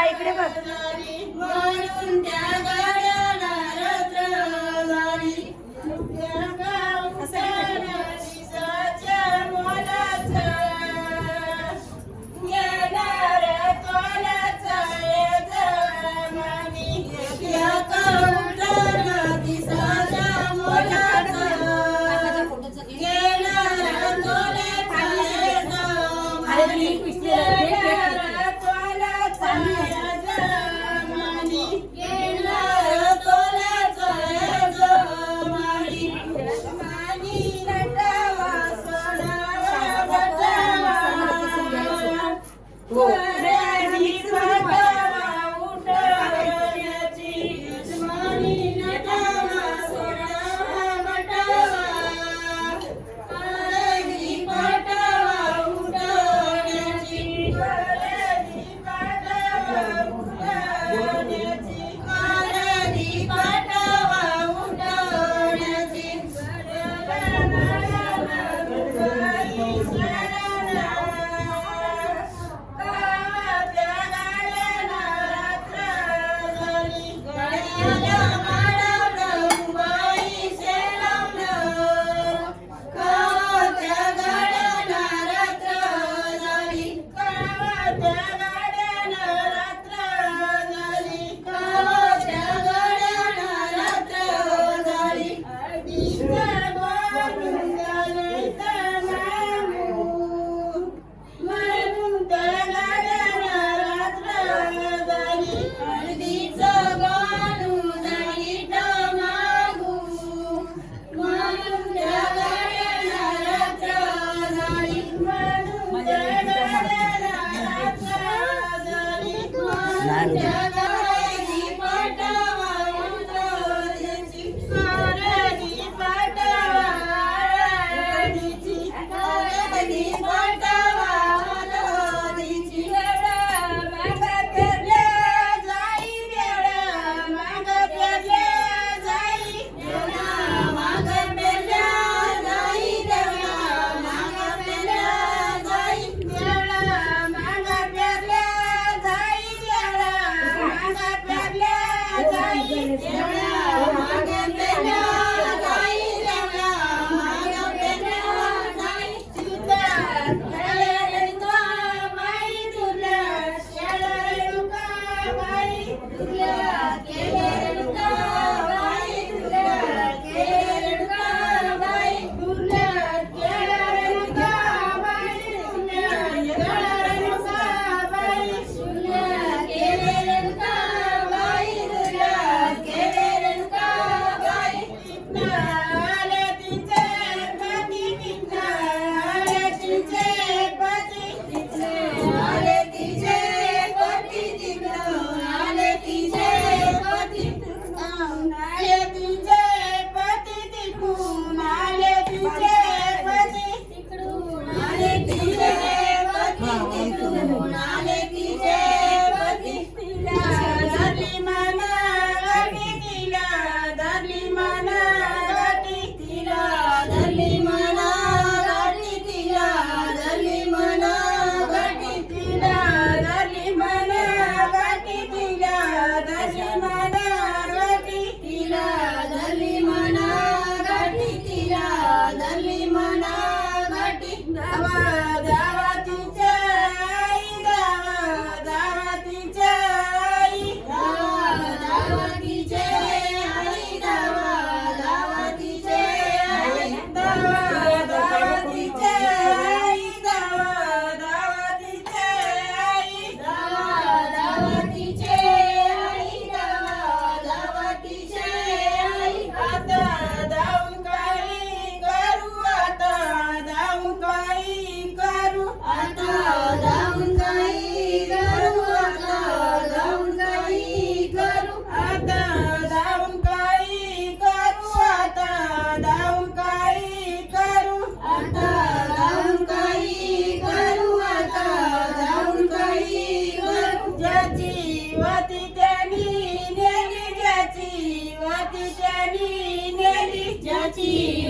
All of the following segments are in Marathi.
इकडे बघ म्हणून त्या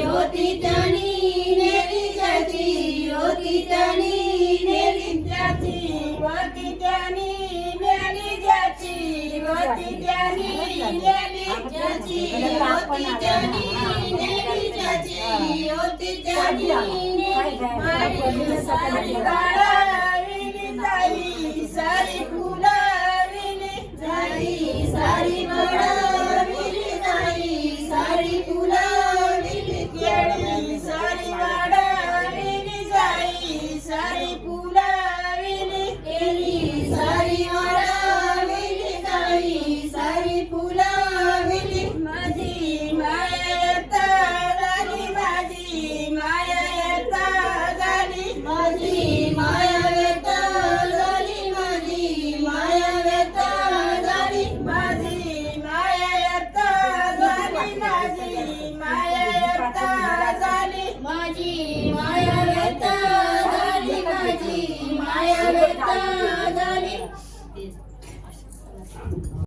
होती त्यानी नेली ज्याची होती त्यानी नेली ज्याची होती त्यानी नेली ज्याची होती त्यानी नेली ज्याची होती त्यानी नेली ज्याची होती त्यानी नेली सारी वाळाविली जाई सारी फुलाविली जाई सारी वाळाविली जाई सारी फुलाविली केळी सारी वाळाविली जाई सारी फुलाविली केळी सारी वाळाविली जाई सारी फुलाविली माझी माया येता झाली माझी माया येता झाली माझी माया येता झाली माझी माया येता झाली माझी माया येता झाली माझी माया येता झाली माझी